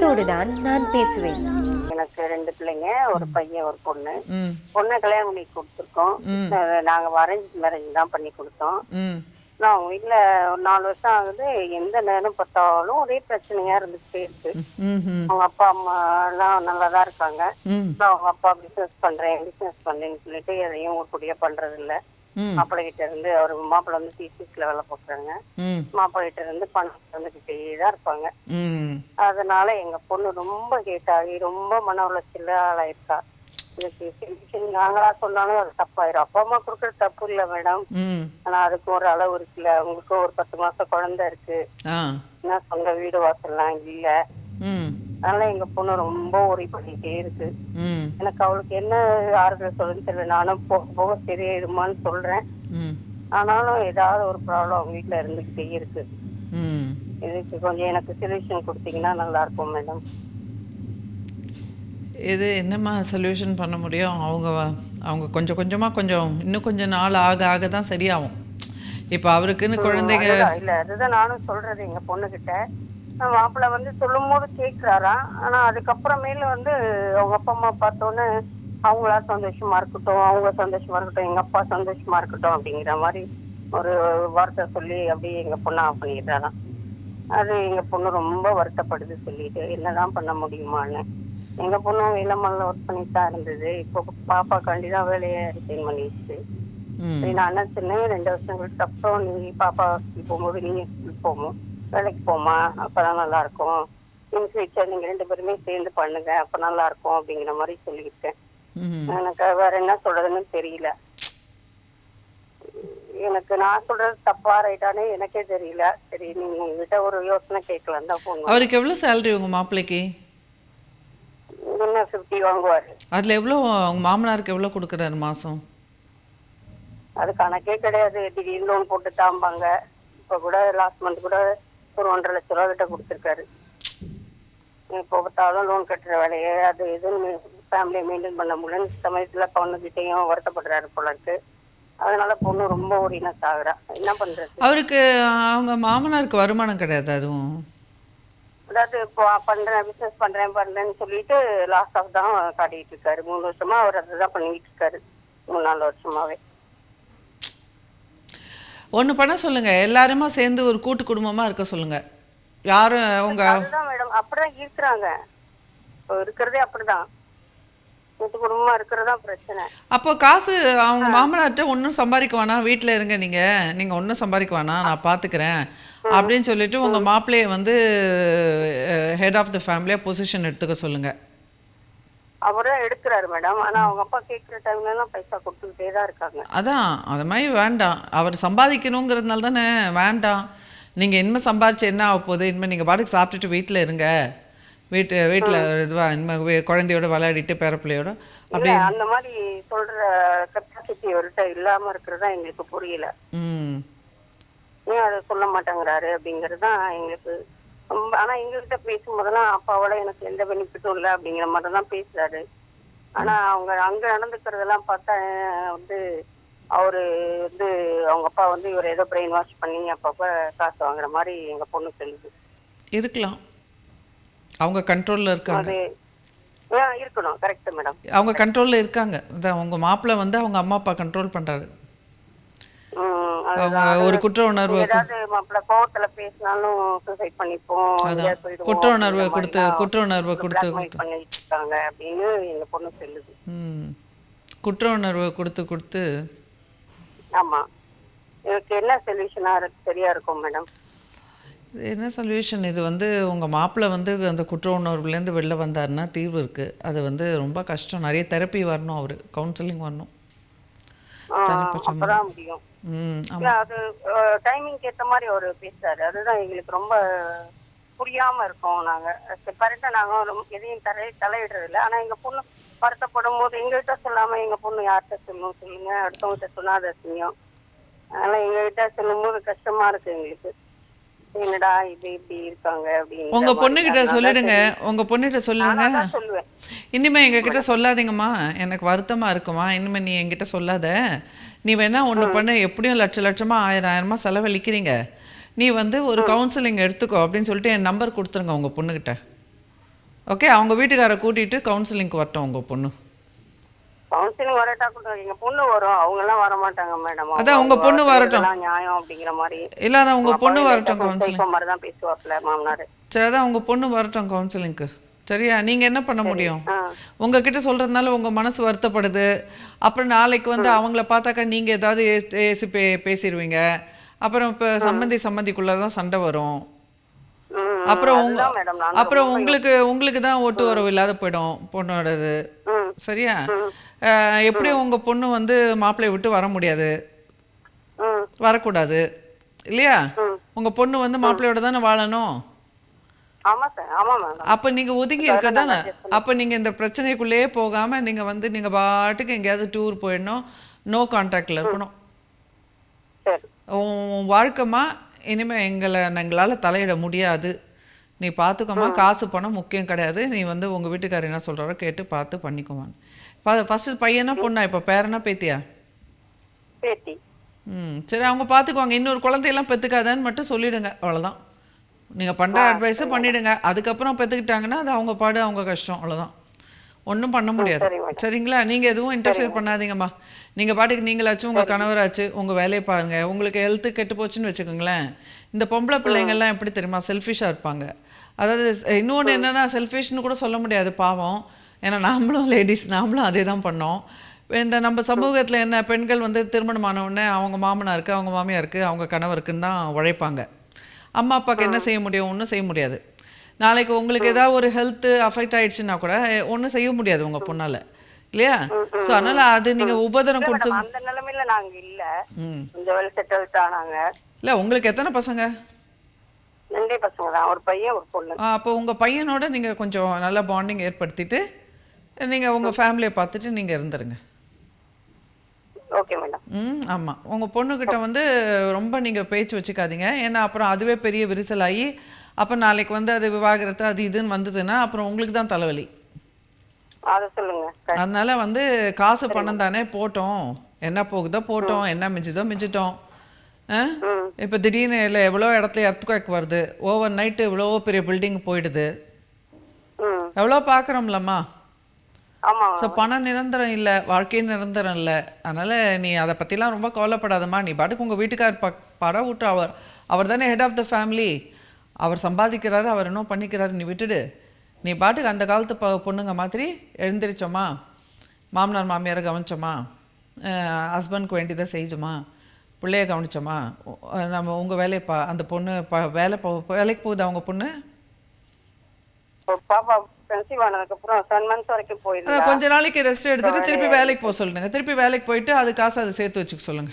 உங்களோடு தான் நான் பேசுவேன். எனக்கு 2 பிள்ளைங்க, ஒரு பையன், ஒரு பொண்ணு. ம் பொண்ண கல்யாணம் பண்ணி குடுத்துருக்கோம். ம் நாங்க அரேஞ்ச் மேரேஜ் தான் பண்ணி குடுத்தோம். ம் நான் அவங்க வீட்ல ஒரு 4 வருஷம் ஆகுது. எந்த நேரம் பார்த்தாலும் ஒரே பிரச்சனையா இருந்துகிட்டே இருக்கு. ம் ம் அவங்க அப்பா, அம்மா எல்லாம் நல்லாதான் இருக்காங்க. ம் அவங்க அப்பா பிசினஸ் பண்றேன்னு சொல்லிட்டு எதையும் உருப்படியா பண்றது இல்ல. ம் மாப்பிள்ளை கிட்ட இருந்து அவர் மாப்பிள்ளை வந்து டிசிஸ்ல வேலை பார்க்குறாங்க. ம் மாப்பிள்ளை கிட்ட இருந்து பணம் வந்துகிட்டே தான் இருப்பாங்க. ம் அதனால எங்க பொண்ணு ரொம்ப கேட்டாகி ரொம்ப மன உளைச்சல்ல ஆளாயிருக்கா. இதுக்கு solution நாங்களா சொன்னாலும் அது தப்பாயிரும். அப்பா அம்மா கொடுக்கறது தப்பு இல்ல மேடம். ம் ஆனா அதுக்கு ஒரு அளவு இருக்குல்ல. அவங்களுக்கு ஒரு 10 மாசம் குழந்தை இருக்கு. ஆ என்ன சொந்த வீடு வாசல்லாம் இல்ல. ம் அதனால எங்க பொண்ணு ரொம்ப worry பண்ணிட்டே இருக்கு. ம் எனக்கு அவளுக்கு என்ன ஆறுதல் சொல்லுன்னு தெரியல. நானும் போக போக சரியாயிடுமான்னு சொல்றேன். ம் ஆனாலும் ஏதாவது ஒரு ப்ராப்ளம் அவங்க வீட்டுல இருந்துகிட்டே இருக்கு. ம் இதுக்கு கொஞ்சம் எனக்கு சொல்யூஷன் கொடுத்தீங்கன்னா நல்லா இருக்கும் மேடம். இது என்னம்மா சொல்யூஷன் பண்ண முடியும்? அவங்க கொஞ்சம் கொஞ்சமாக கொஞ்சம் இன்னும் கொஞ்சம் நாள் ஆக ஆக தான் சரியாகும். இப்போ அவருக்குன்னு குழந்தைங்க இல்ல அதுதான் நானும் சொல்றது எங்க பொண்ணுகிட்ட. மாப்பிள்ளை வந்து சொல்லும் போது கேட்கிறாராம். ஆனா அதுக்கப்புறமேல வந்து அவங்க அப்பா அம்மா பார்த்தோன்னே அவங்களா சந்தோஷமா இருக்கட்டும், அவங்க சந்தோஷமா இருக்கட்டும், எங்க அப்பா சந்தோஷமா இருக்கட்டும் அப்படிங்கிற மாதிரி ஒரு வார்த்தை சொல்லி அப்படியே எங்க பொண்ணை ஆஃப் பண்ணிடுறாராம். அது எங்க பொண்ணு ரொம்ப வருத்தப்படுது சொல்லிட்டு என்னதான் பண்ண முடியுமான்னு. எங்க பொண்ணும் இளமல்ல ஒர்க் பண்ணிட்டு தான் இருந்தது. இப்போ பாப்பாக்காண்டி தான் வேலையை ரிசைன் பண்ணிடுச்சு. ம் நான் என்ன சொன்னேன், 2 வருஷங்களுக்கு அப்புறம் நீ பாப்பா ஸ்கூல் போகும்போது நீங்க ஸ்கூல் போகும் வேலைக்கு போமா, அப்பதான் நல்லா இருக்கும். இன் ஃபியூச்சர் நீங்க 2 பேருமே சேர்ந்து பண்ணுங்க, அப்ப நல்லா இருக்கும் அப்படிங்கிற மாதிரி சொல்லிக்கிட்டேன். ம் எனக்கு வேற என்ன சொல்றதுன்னு தெரியல. எனக்கு நான் சொல்றது தப்பா ரைட்டானே எனக்கே தெரியல. சரி நீங்க உங்ககிட்ட ஒரு யோசனை கேட்கலாம் தான் போங்க. அவருக்கு எவ்வளோ சேலரி உங்கள் மாப்பிள்ளைக்கு? என்ன 50 வாங்குவாரு. அதில் எவ்வளோ உங்கள் மாமனாருக்கு எவ்வளோ கொடுக்குறாரு மாதம்? அது கணக்கே கிடையாது. திடீர்னு லோன் போட்டு தாம்பாங்க. இப்ப கூட லாஸ்ட் மந்த் கூட ஒரு 1.5 லட்ச ரூபா கிட்ட கொடுத்துருக்காரு. இப்போ பார்த்தாலும் லோன் கட்டுற வேலையை அது எதுவும் ஃபேமிலியை மெயின்டைன் பண்ண முடியல. சமயத்துல பொண்ணுகிட்டையும் வருத்தப்படுறாரு போல இருக்கு. அதனால பொண்ணு ரொம்ப ஒரு இனஸ் ஆகுறா. என்ன பண்றது? அவருக்கு அவங்க மாமனாருக்கு வருமானம் கிடையாது அதுவும்? அதாவது இப்போ பிசினஸ் பண்றேன்னு சொல்லிட்டு லாஸ்ட் ஆஃப் தான் காட்டிட்டு இருக்காரு. 3 வருஷமா அவர் அதுதான் பண்ணிட்டு இருக்காரு. 3-4 வருஷமாவே. ஒன்று பண்ண சொல்லுங்கள், எல்லாருமா சேர்ந்து ஒரு கூட்டு குடும்பமாக இருக்க சொல்லுங்கள். யாரும் அவங்க அதுதான் மேடம் அப்படிதான் இருக்கிறாங்க. இப்போ இருக்கிறதே அப்படிதான். கூட்டு குடும்பமா இருக்கிறதா பிரச்சனை. அப்போ காசு அவங்க மாமனார்கிட்ட ஒன்றும் சம்பாதிக்க வேணாம், வீட்டில் இருங்க, நீங்கள் ஒன்றும் சம்பாதிக்க வேணாம், நான் பார்த்துக்கிறேன் அப்படின்னு சொல்லிட்டு உங்கள் மாப்பிள்ளையை வந்து ஹெட் ஆஃப் த ஃபேமிலியாக பொசிஷன் எடுத்துக்க சொல்லுங்கள். அவரும் எடுக்கிறாரு மேடம். ஆனா அவங்க அப்பா கேட்குற டைம்ல எல்லாம் பைசா கொடுத்துக்கிட்டே தான் இருக்காங்க. அதான் அது மாதிரி வேண்டாம். அவர் சம்பாதிக்கணுங்கிறதுனால தானே வேண்டாம். நீங்கள் இனிமேல் சம்பாதிச்சு என்ன ஆக போகுது? இனிமேல் நீங்கள் பாட்டுக்கு சாப்பிட்டுட்டு வீட்டில் இருங்க, வீட்டில் இதுவாக இனிமேல் குழந்தையோட விளையாடிட்டு பேரப்பிள்ளையோட அப்படி. அந்த மாதிரி சொல்ற கெப்பாசிட்டி அவர்கிட்ட இல்லாம இருக்கிறதா எங்களுக்கு புரியல. ம் ஏன் அதை சொல்ல மாட்டேங்கிறாரு அப்படிங்கிறது தான் எங்களுக்கு. ஆனா எங்ககிட்ட பேசும்போதெல்லாம் அப்பாவோட எனக்கு எந்த பெனிஃபிட்டும் இல்லை அப்படிங்கிற மாதிரி தான் பேசுறாரு. ஆனா அவங்க அங்க நடந்துக்கிறதெல்லாம் பார்த்தா வந்து அவரு வந்து அவங்க அப்பா வந்து இவர் ஏதோ பிரெயின் வாஷ் பண்ணி அப்பப்ப காசு வாங்குற மாதிரி எங்க பொண்ணு சொல்லுது. இருக்கலாம், அவங்க கண்ட்ரோலில் இருக்காங்க. அது இருக்கணும். கரெக்ட் மேடம், அவங்க கண்ட்ரோலில் இருக்காங்க. அதான் உங்கள் மாப்பிள்ளை வந்து அவங்க அம்மா அப்பா கண்ட்ரோல் பண்ணுறாரு. அவங்க ஒரு குற்ற உணர்வு ஏதாவது மாப்பிள்ள கோவத்துல பேசினாலும் சூசைட் பண்ணிப்போம், குற்ற உணர்வை கொடுத்து பண்ணிட்டு இருக்காங்க அப்படின்னு எங்க பொண்ணு சொல்லுது. குற்ற உணர்வை கொடுத்து ஆமா. எனக்கு என்ன சொல்யூஷனா சரியா இருக்கும் மேடம்? என்ன சொல்யூஷன்? இது வந்து உங்கள் மாப்பிள்ளை வந்து அந்த குற்ற உணர்வுலேருந்து வெளில வந்தாருன்னா தீர்வு இருக்குது. அது வந்து ரொம்ப கஷ்டம். நிறைய தெரப்பி வரணும், அவர் கவுன்சிலிங் வரணும். அப்பதான் முடியும். அது டைமிங் ஏத்த மாதிரி அவரு பேசுறாரு. அதுதான் எங்களுக்கு ரொம்ப புரியாம இருக்கோம். நாங்க கரெக்டா நாங்க எதையும் தலையிடுறது இல்லை. ஆனா எங்க பொண்ணு வருத்தப்படும் போது எங்ககிட்ட சொல்லாம எங்க பொண்ணு யார்கிட்ட சொல்லணும் சொல்லுங்க? அடுத்தவங்கிட்ட சொன்னா அதை செய்யும். அதனால எங்ககிட்ட சொல்லும் போது கஷ்டமா இருக்கு எங்களுக்கு. என்னடா இது இப்படி இருக்காங்க அப்படின்னு. உங்க பொண்ணுகிட்ட சொல்லிடுங்க. உங்க பொண்ணுகிட்ட சொல்லுங்க, சொல்லுவேன் இனிமே எங்ககிட்ட சொல்லாதீங்கம்மா, எனக்கு வருத்தமா இருக்குமா, இனிமே நீ என்கிட்ட சொல்லாத. நீ வேணா ஒன்று பண்ண, எப்படியும் லட்சமா 1000 செலவழிக்கிறீங்க, நீ வந்து ஒரு கவுன்சிலிங் எடுத்துக்கோ அப்படின்னு சொல்லிட்டு என் நம்பர் கொடுத்துருங்க உங்கள் பொண்ணுக்கிட்ட. ஓகே, அவங்க வீட்டுக்காரை கூட்டிட்டு கவுன்சிலிங்க்கு வரட்டும் உங்க பொண்ணு. கவுன்சிலிங் வரட்டா கூட எங்க பொண்ணு வரும், அவங்க எல்லாம் வர மாட்டாங்க மேடம். அவங்க அதான் உங்க அவங்க பொண்ணு வரட்டும். செய்யறதெல்லாம் நியாயம் அப்படிங்கிற மாதிரி. இல்ல அதான் உங்க அவங்க பொண்ணு அப்பாவே லைட்டா வரட்டும் கொஞ்சம் கவுன்சிலிங். சைக்கோ மாதிரி தான் பேசுவாப்ல மாமனாரு. சரி, அதான் உங்க பொண்ணு வரட்டும் கவுன்சிலிங்க்கு. சரியா? நீங்க என்ன பண்ண சரி. முடியும்? ஆ. உங்ககிட்ட சொல்றதுனால உங்க மனசு வருத்தப்படுது. அப்புறம் நாளைக்கு வந்து அவங்கள பார்த்தாக்கா நீங்க ஏதாவது ஏசி பேசிடுவீங்க. அப்புறம் இப்போ சம்மந்திக்குள்ள தான் சண்டை வரும். அப்புறம் அதுதான் மேடம் நான் அப்புறம் ரொம்ப உங்களுக்கு உங்களுக்கு தான் ஒட்டு உறவு இல்லாத போயிடும் பொண்ணோடது. ம் சரியா? ம் எப்படியும் உங்க பொண்ணு வந்து மாப்பிள்ளைய விட்டு வர முடியாது, ம் வரக்கூடாது இல்லையா? ம் உங்க பொண்ணு வந்து மாப்பிள்ளையோட தானே வாழணும். ஆமா சார், ஆமா மேடம். அப்ப நீங்க ஒதுங்கி இருக்க தானே. அப்ப நீங்க இந்த பிரச்சனைக்குள்ளேயே போகாம நீங்க வந்து நீங்க பாட்டுக்கு எங்கேயாவது டூர் போயிடணும், நோ கான்டாக்ட்ல இருக்கணும். சரி உன் வாழ்க்கைமா இனிமே எங்களால தலையிட முடியாது, நீ பார்த்துக்கோமா, காசு பணம் முக்கியம் கிடையாது, நீ வந்து உங்க வீட்டுக்காரர் என்ன சொல்றாரோ கேட்டு பார்த்து பண்ணிக்குவான். ஃபர்ஸ்ட் பையனா பொண்ணா, இப்போ பேரனா பேத்தியா? பேத்தி. சரி, அவங்க பார்த்துக்குவாங்க. இன்னொரு குழந்தையெல்லாம் பெற்றுக்காதன்னு மட்டும் சொல்லிடுங்க, அவ்வளோதான். நீங்கள் பண்ணுற அட்வைஸை பண்ணிவிடுங்க. அதுக்கப்புறம் பெற்றுக்கிட்டாங்கன்னா அது அவங்க பாடு, அவங்க கஷ்டம், அவ்வளோதான். ஒன்றும் பண்ண முடியாது. சரி மேடம். சரிங்களா? நீங்கள் எதுவும் இன்டர்ஃபியர் பண்ணாதீங்கம்மா. நீங்கள் பாட்டுக்கு நீங்களாச்சும் உங்கள் கணவராச்சு உங்கள் வேலையை பாருங்கள். உங்களுக்கு ஹெல்த்து கெட்டு போச்சுன்னு வச்சுக்கோங்களேன். இந்த பொம்பளை பிள்ளைங்கள்லாம் எப்படி தெரியுமா, செல்ஃபிஷாக இருப்பாங்க. அதாவது இன்னொன்று என்னென்னா, செல்ஃபிஷ்னு கூட சொல்ல முடியாது பாவம். ஏன்னா நாமளும் லேடிஸ், நாமளும் அதே தான் பண்ணோம். இந்த நம்ம சமூகத்தில் என்ன, பெண்கள் வந்து திருமணமான உடனே அவங்க மாமனாருக்கு, அவங்க மாமியாருக்கு, அவங்க கணவருக்குன்னு தான் உழைப்பாங்க. அம்மா அப்பாவுக்கு என்ன செய்ய முடியும்? ஒன்றும் செய்ய முடியாது. நாளைக்கு உங்களுக்கு ஏதாவது ஒரு ஹெல்த்து அஃபெக்ட் ஆயிடுச்சுன்னா கூட ஒன்றும் செய்ய முடியாது உங்கள் பொண்ணால், இல்லையா? ஸோ அதனால் அது நீங்கள் உபதரம் இல்ல கொடுத்து. மேடம், அந்த நிலைமையில நாங்க இல்ல. ம் கொஞ்சம் வெல் செட்டில்ட் ஆனாங்க. இல்லை, உங்களுக்கு எத்தனை பசங்க? 2 பசங்க தான், ஒரு பையன் ஒரு பொண்ணு. அப்போ உங்கள் பையனோட நீங்கள் கொஞ்சம் நல்ல பாண்டிங் ஏற்படுத்திட்டு நீங்கள் உங்கள் ஃபேமிலியை பார்த்துட்டு நீங்கள் இருந்துருங்க. Okay madam. ஆமாம். உங்கள் பொண்ணுக்கிட்ட வந்து ரொம்ப நீங்கள் பேச்சு வச்சுக்காதீங்க. ஏன்னா அப்புறம் அதுவே பெரிய விரிசலாகி அப்போ நாளைக்கு வந்து அது விவாகரத்து அது இதுன்னு வந்ததுன்னா அப்புறம் உங்களுக்கு தான் தலைவலி. அதை சொல்லுங்க. அதனால வந்து காசு பணம் தானே, போட்டோம், என்ன போகுதோ போட்டோம், என்ன மிஞ்சுதோ மிஞ்சிட்டோம். இப்போ திடீர்னு இல்லை எவ்வளோ இடத்துல எர்த்குவேக் வருது, ஓவர் நைட்டு இவ்வளோ பெரிய பில்டிங் போயிடுது, ம் எவ்வளோ பார்க்குறோம்லம்மா. ஆமா. ஸோ பணம் நிரந்தரம் இல்லை, வாழ்க்கையும் நிரந்தரம் இல்லை. அதனால் நீ அதை பற்றிலாம் ரொம்ப கவலைப்படாதம்மா. நீ பாட்டுக்கு உங்கள் வீட்டுக்கார் படம் விட்டு, அவர் தானே ஹெட் ஆஃப் த ஃபேமிலி, அவர் சம்பாதிக்கிறாரு, அவர் என்ன பண்ணிக்கிறாரு, நீ விட்டுடு. நீ பாட்டுக்கு அந்த காலத்து பொண்ணுங்க மாதிரி எழுந்திரிச்சோமா, மாமனார் மாமியாரை கவனிச்சோமா, ஹஸ்பண்ட்க்கு வேண்டியதை செய்தோமா, பிள்ளைய கவனிச்சோமா, நம்ம உங்கள் வேலையை அந்த பொண்ணு வேலைக்கு போகுது அவங்க பொண்ணு. பாப்பா கன்சீவ் ஆனதுக்கு அப்புறம் 7 months வரைக்கும் போயிருந்தா. கொஞ்ச நாளைக்கு ரெஸ்ட் எடுத்துட்டு திருப்பி வேலைக்கு போக சொல்லுங்க. திருப்பி வேலைக்கு போயிட்டு அது காசு அதை சேர்த்து வச்சுக்க சொல்லுங்க.